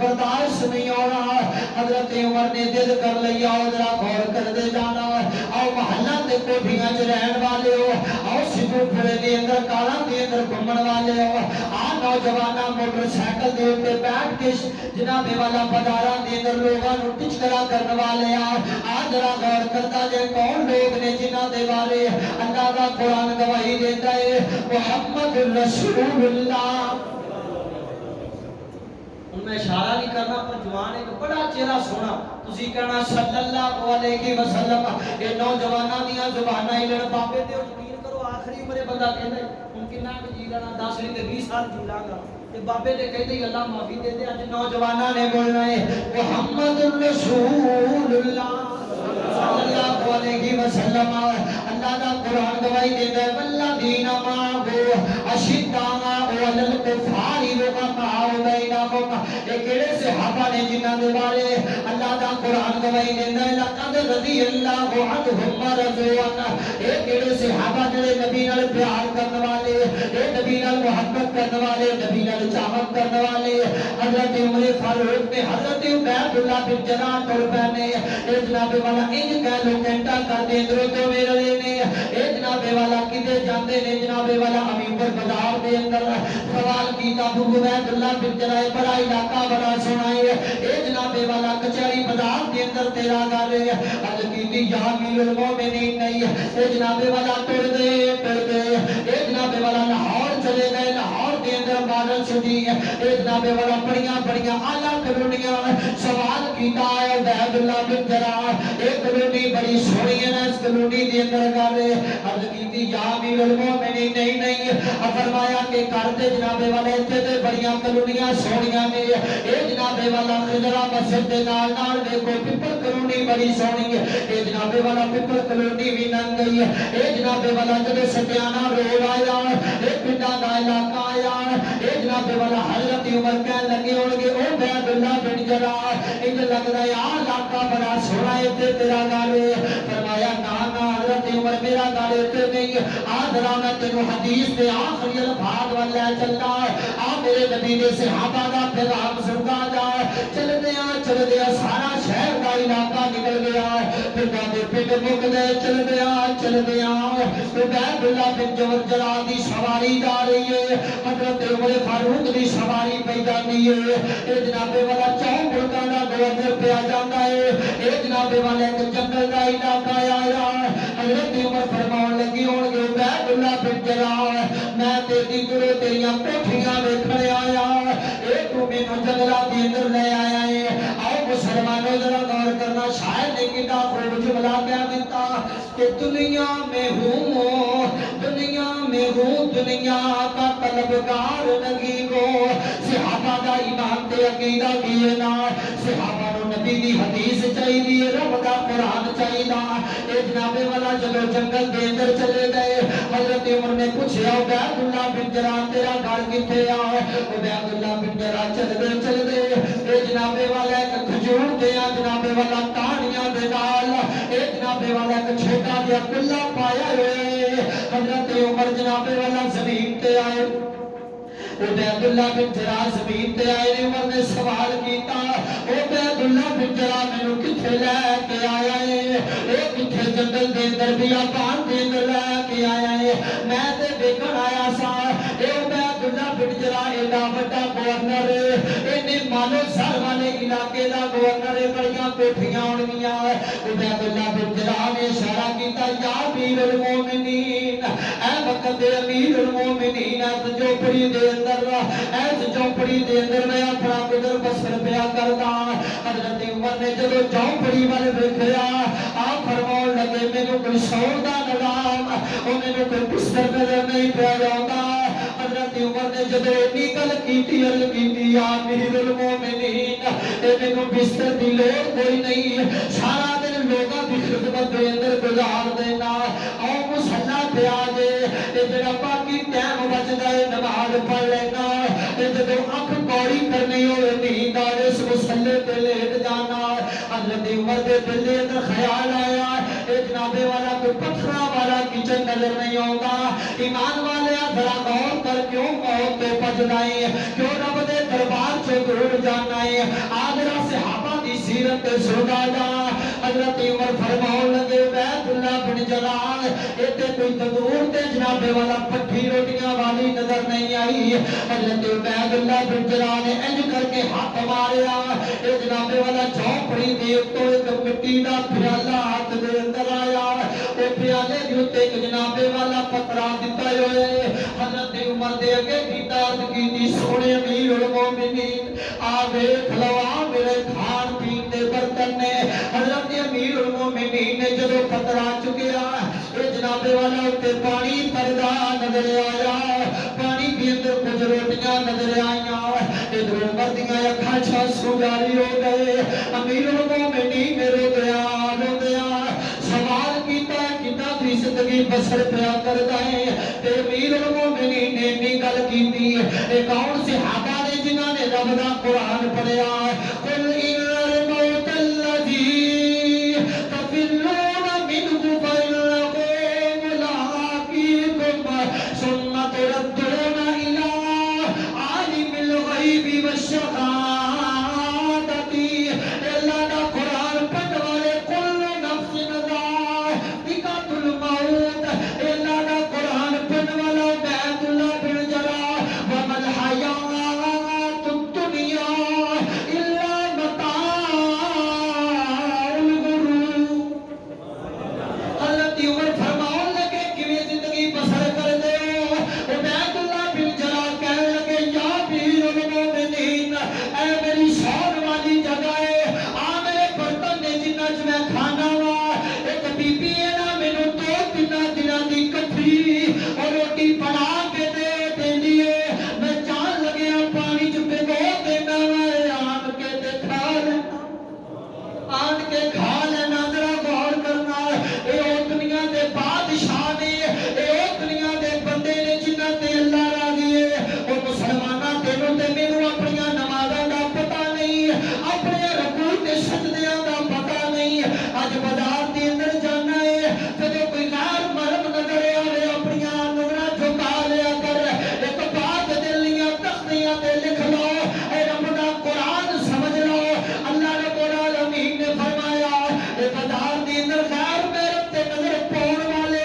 برداشت نہیں ہونا. حضرت عمر نے ضد کر لیا ذرا غور کر دے جانا. آؤ محلہ دے کوٹھیاں چ رہن والے ہو, آؤ سدھو پورے دے اندر کالاں دے اندر گھومن والے ہو, آ نوجواناں موٹر سائیکل دے اوپر بیٹھ کے جناب والا بازاراں دے اندر لوگاں نوں ٹچکرا کرن والے آ ذرا غور کرتا جے کون لوگ نے جنہاں دے بارے اللہ دا قرآن گواہی دیتا ہے محمد رسول اللہ. میں اشارہ نہیں کرنا پر جوان ایک بڑا چہرہ سونا تسی کہنا صلی اللہ علیہ وسلم. یہ نوجواناں دیاں زباناں ہلن بابے تے یقین کرو آخری عمرے بندہ کہندا ہے ہن کنا جی لینا 10 نہیں تے 20 سال جی لاں گا تے بابے تے کہندے اللہ معافی دے دے. اج نوجواناں نے بولنا ہے محمد رسول اللہ صلی اللہ علیہ وسلم. اللہ دا قرآن گواہی دیتا ہے والذین معه اشداء علی الکفار رحماء بینہم. یہ کیڑے صحابہ نے جنہاں دے بارے اللہ دا قرآن گواہی دیتا ہے لقد رضی اللہ عنہم ورضوا عنہ. یہ کیڑے صحابہ جڑے نبی نال پیار کرنے والے, اے نبی نال محبت کرنے والے, نبی نال چاہت کرنے والے. حضرت عمر فاروق نے حضرت عبید اللہ بن جراح ٹر پے اے جناب والا انج کہہ لو گھنٹہ کر دے اندروں تو میرے نے اے جناب والا کدے جاندے نے جناب والا امین پر بازار دے اندر سوال کیتا ابو عبید اللہ بن جراح بڑا علاقہ بڑا سونا ہے اے جناب والا کچہری بازار دے اندر تیرا گھر ہے. اج کیتی یا امیر المومنین نہیں اے جناب والا ٹر دے اے جناب والا لاہور چلے گئے. لاہور دے اندر بادل چھٹی اے جناب والا بڑیاں بڑیاں اعلی کالونیاں سوال کیتا ہے عبید اللہ بن جراح اے کالونی بڑی سونی ہے نا اس کالونی دے اندر گھر ہے. عرض کیتی یا امیر المومنین نہیں فرمایا کہ گھر دے جناب والے اتنے تے بڑیاں کالونیاں سونیاں نے اے جناب والا خضرا مسجد دے نال نال دیکھو پپل کالونی بڑی سونی ہے. اے جناب والا پپل کالونی بھی لنگ گئی ہے. اے جناب والا جدے سٹیانہ روڈ آیا اے پنڈاں دا علاقہ آیا اے جناب والا حضرت عمر کہن لگے ہون گے او عبید اللہ بن جراح انج لگدا ہے آ علاقہ بڑا سونا ہے تے تیرا گھر ہے. فرمایا نا حضرت عمر میرا گھر تے نہیں آ ذرا میں تینوں حدیث دے آخری الفاظ ول لے چلدا آ میرے نبی دے صحابہ دا پیغام سندا جا. چلدیاں سارا شہر دا علاقہ نکل گیا پنڈاں دے پنڈ مک گئے. چلدیاں عبید اللہ بن جراح دی سواری جا رہی ہے. حضرت عمر فاروق دی سواری پہ جاتی ہے. اے جناب والا چون ملکاں دا گورنر پہ آ جاتا ہے. اے جناب والا ایک جنگل دا علاقہ آیا. حضرت عمر فرمان لگی ہون گے عبید اللہ بن جراح میں تیری گرو تیریاں کوٹھیاں ویکھنے آیا اے تو مینوں جنگلاں دے اندر لے آیا ہے. آؤ مسلمانوں ذرا غور کرنا شاید نے کتنا خوب جملہ کہہ دیتا کہ دنیا میں ہوں دنیا کا طلبگار لگی کو. صحابہ دا ایمان تے عقیدہ کیے نا صحابہ نو نبی دی حدیث چاہیے رب دا قرآن چاہیے. اے جناب والا جب جنگل دے اندر چلے گئے حضرت عمر نے پوچھا عبید اللہ بن جراح تیرا گھر کتے آ. عبید اللہ بن جراح چل دے اے جناب والا ایک کھجور دے جناب والا ٹہنیاں دے نال اے جناب والا ایک چھوٹا جہا کلا پایا ہوئے. حضرت عمر جناب والا زمین تے آئے. عبید اللہ بن جراح زمین تے آئے نے. عمر نے سوال کیتا عبید اللہ بن جراح مینوں کتھے لے کے آیا ہے اے کتھے جنگل دے اندر بیابان دے اندر لے کے آیا ہے میں تے ویکھن آیا سا. اے عبید اللہ بن جراح ایڈا بڑا گورنر اینے مالو سر والے علاقے دا گورنر بڑیاں کوٹھیاں ہونگیاں. عبید اللہ بن جراح نے اشارہ کیتا یا امیر المومنین اے وقت دے امیر المومنین اس جھوپڑی دے اندر میں اپنا گزر بسر پیا کردا. حضرت عمر نے جدو جھوپڑی والے ویکھیا آپ فرمان لگے مینوں کوئی سون دا نظام او مینوں کوئی بستر نظر نہیں پیا جاندا. حضرت عمر نے جدو اتنی گل کیتی یا امیر المومنین اے مینوں بستر دی لوڑ کوئی نہیں سارا دن لوگاں دی خدمت دے اندر گزار دینا. او مصلی پہ آ جے تے جڑا باقی ٹائم بچدا ہے نماز پڑھ لینا. جدو اکھ کوڑی کرنی ہوئے نیند آئے اس مصلی تے لیٹ جانا. حضرت عمر دے دل دے اندر خیال آیا اے جناب والا کوئی پتھرا والا کچن نظر نہیں آتا. ایمان والے ذرا غور کر کیوں موت تو بچنا ہے کیوں رب دے دربار سے دور جانا ہے آدھرا صحابہ دی سیرت سنا جا حضرت عمر فرماؤں لگے بیت اللہ بن جلال ایتے کوئی تدور تے جناب والا پٹھی روٹیاں والی نظر نہیں آئی حضرت بیت اللہ بن جلال نے انج کر کے ہاتھ ماریا اے جناب والا جھونپڑی دے تو ایک مٹی دا پیالہ ہاتھ دے اندر آیا اے پیالے دے اوتے ایک جناب والا پترا دتا ہوئے حضرت عمر دے اگے کتاب کی سونے امیر المومنین آ دیکھ لو آ میرے کھان پین دے برتن نے حضرت امیر المومنین نے جدو پترا چکیا اے جناب والا اوتے پانی پردا نظر آیا پانی کے اندر کچھ روٹیاں نظر آئیاں ادھر عمر دیاں اکھاں چھاسو جاری ہو گئے امیر المومنین نے رو گیا سوال کیتا کتا تھی زندگی بسر پیا کر دائیں تے امیر المومنین نے بھی گل کیتی ایک اور صحابہ نے جنہاں نے رب دا قرآن پڑھیا قل ان الموت الذی تفرون منه فإنه ملاقیکم ثم تردون الی عالم الغیب والشہادۃ اللہ دا قرآن پڑھنے والے کل نفس ذائقۃ الموت اللہ دا قرآن پڑھنے والا بیت اللہ بن جلال وما الحیات الدنیا الا متاع الغرور حضرت عمر فرماؤں لگے کہ زندگی بسر کر دے بیت اللہ بن جلال کہنے لگے یا امیر المومنین اے میری شان والی جگہ ہے آ میرے برتن نے جنہ چ میں کھانا وا ایک بی بی ہے نا مینوں دو تین دنوں دی کٹھی اور روٹی بنا کے دے دیے میں جان لگیا پانی چ بھگو دینا وا آن کے تے کھا لینا آن کے کھا لینا ذرا غور کرنا اے او دنیا دے بادشاہ نے اے او دنیا دے بندے نے جنہ تے اللہ راضی ہے او مسلماناں تینوں تے مینوں اپنی نمازاں دا پتہ نہیں اپنے رکوع تے سجدیاں دا پتہ نہیں اج بازار دے اندر جانا ہے جدوں کوئی غیر محرم نظر آوے اپنی نظراں جھکا لیا کر ایک بات دل دیاں تختیاں تے لکھ لو اے رب دا قرآن سمجھ لو اللہ رب العالمین نے فرمایا اے بازار دے اندر غیر محرم تے نظر پاؤن والے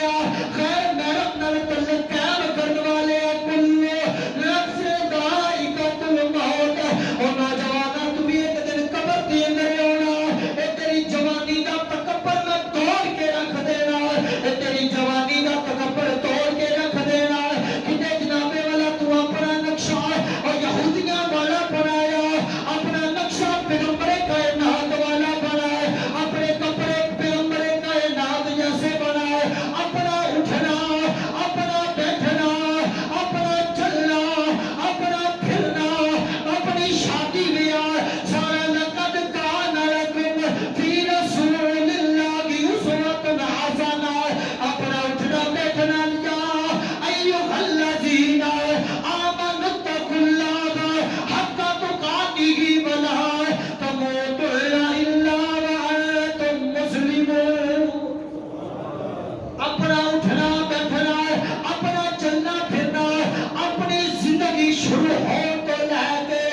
غیر محرم نال تعلق قائم کرن والے کل نفس ذائقۃ الموت او نوجواناں تو بھی ایک دن قبر دے اندر آنا اے تیری جوانی دا تکبر میں توڑ کے رکھ دینا اے تیری جوانی دا تکبر توڑ کے رکھ دینا کتے جناب والا تو اپنا نقشہ اور یہودیاں والا بنایا اپنا نقشہ پیغمبر کائنات والا بنائے اپنے کپڑے پیغمبر کائنات جیسے بنائے اپنا اٹھنا اپنا بیٹھنا اپنا چلنا اپنا پھرنا اپنی شادی بیاہ سارا لقد کان لکم فی رسول اللہ اسوۃ حسنہ اپنا اٹھنا بیٹھنا لیا ایھا الذین آمنوا اتقوا اللہ حق تقاتہ ولا تموتن الا وانتم مسلمون اپنا اٹھنا بیٹھنا اپنا چلنا پھرنا اپنی زندگی شروع ہو تو لے کے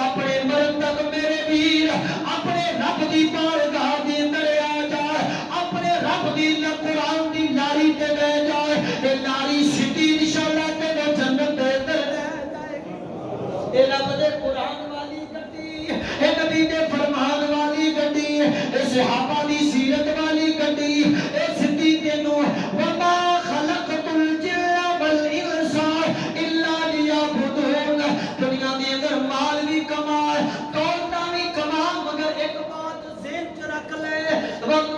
اپنے مرن تک میرے ویر اپنے رب دی بارگاہ دے اندر آ جائے اپنے رب دی قرآن دی لاری تے بیٹھ جائے اے لاری سیدھی انشاءاللہ تینوں جنت دے اندر لے جائے گی اے رب دے قرآن والی گڈی اے نبی دے فرمان والی گڈی اے صحابہ دی سیرت والی گڈی اے سیدھی تینوں وما خلقت الجن والانس الا لیعبدون دنیا دے اندر مال بھی کما دولت بھی کما مگر ایک بات ذہن چ رکھ لے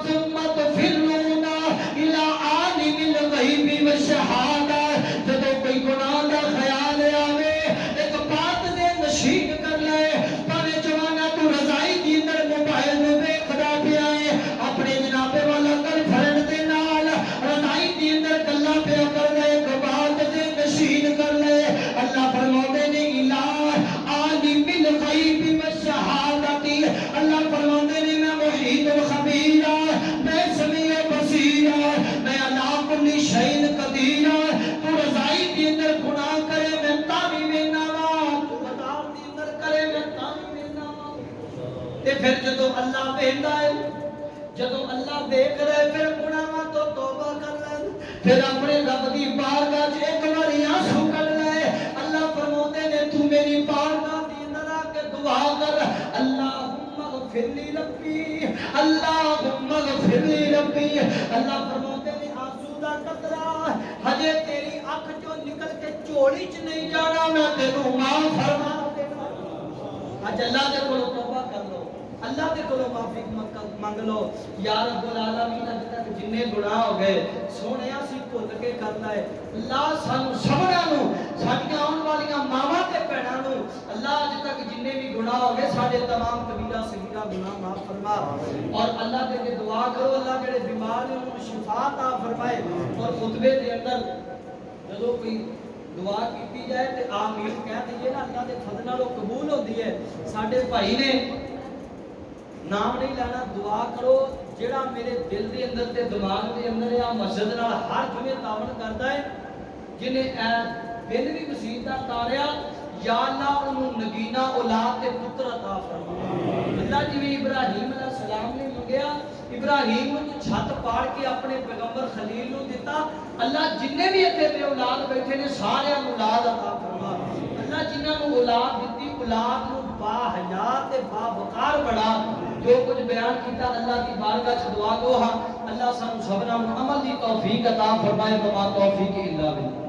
ثم تفرون الی عالم الغیب والشہادۃ جدوں کوئی گناہ دا خیال آوے ایک بات دے نشین کر لے پاوے جوانا تو رضائی دی اندر موبائل میں ویکھدا پیا ہے پھر جدو اللہ ویندا ہے، جدو اللہ دیکھ رہے، پھر گناہاں تو توبہ کر لے، پھر اپنے رب دی بارگاہ وچ ایک باری آنسو کڈ لے۔ اللہ فرماتے نے تو میری بارگاہ دی اندر آ کے دعا کر، اللہم اغفر لی ربی، اللہم اغفر لی ربی۔ اللہ فرماتے نے آنسو دا قطرہ ہجے تیری اکھ چوں نکل کے چوڑی چ نہیں جانا، میں تینوں معاف فرما دینا۔ اج اللہ دے کولوں توبہ کر لو، اللہ دے کولوں معافی منگ لو۔ یا رب العالمین اج تک جننے گناہ ہو گئے سونیا سی بھول کے کرنا ہے، اللہ سانو سبھاں نو، ساڈیاں آن والیاں ماواں تے بہناں نو، اللہ اج تک جننے بھی گناہ ہو گئے ساڈے تمام کبیرہ صغیرہ گناہ معاف فرما۔ اور اللہ دے کے دعا کرو اللہ جڑے بیمار نے انہوں شفا عطا فرمائے۔ اور خطبے دے اندر جدوں کوئی دعا کیتی جائے تے آمین کہہ دیجئے نا، اللہ دے فضل نال قبول ہوندی ہے۔ ساڈے بھائی نے نام نہیں لینا، دعا کرو جڑا میرے دل دے اندر تے دماغ دے اندر یا مسجد نال ہر جمعے تعاون کردا ہے، جنہیں اے بل بھی مسیح دا تاریا، یا اللہ انہوں نگینہ اولاد تے پتر عطا فرما۔ اللہ جی ابراہیم علیہ السلام نے منگیا، ابراہیم نے چھت پاڑ کے اپنے پیغمبر خلیل نو دیتا، اللہ جننے بھی اتنے بے اولاد بیٹھے نے سارے اولاد عطا فرما۔ اللہ جنہاں نو اولاد دیتی، اولاد نو با حیات تے با وقار بڑا۔ جو کچھ بیان کیتا اللہ کی بارگاہ سے دعا گو ہاں، اللہ سانو سبنا عمل دی توفیق عطا فرمائے، وما توفیق الا باللہ۔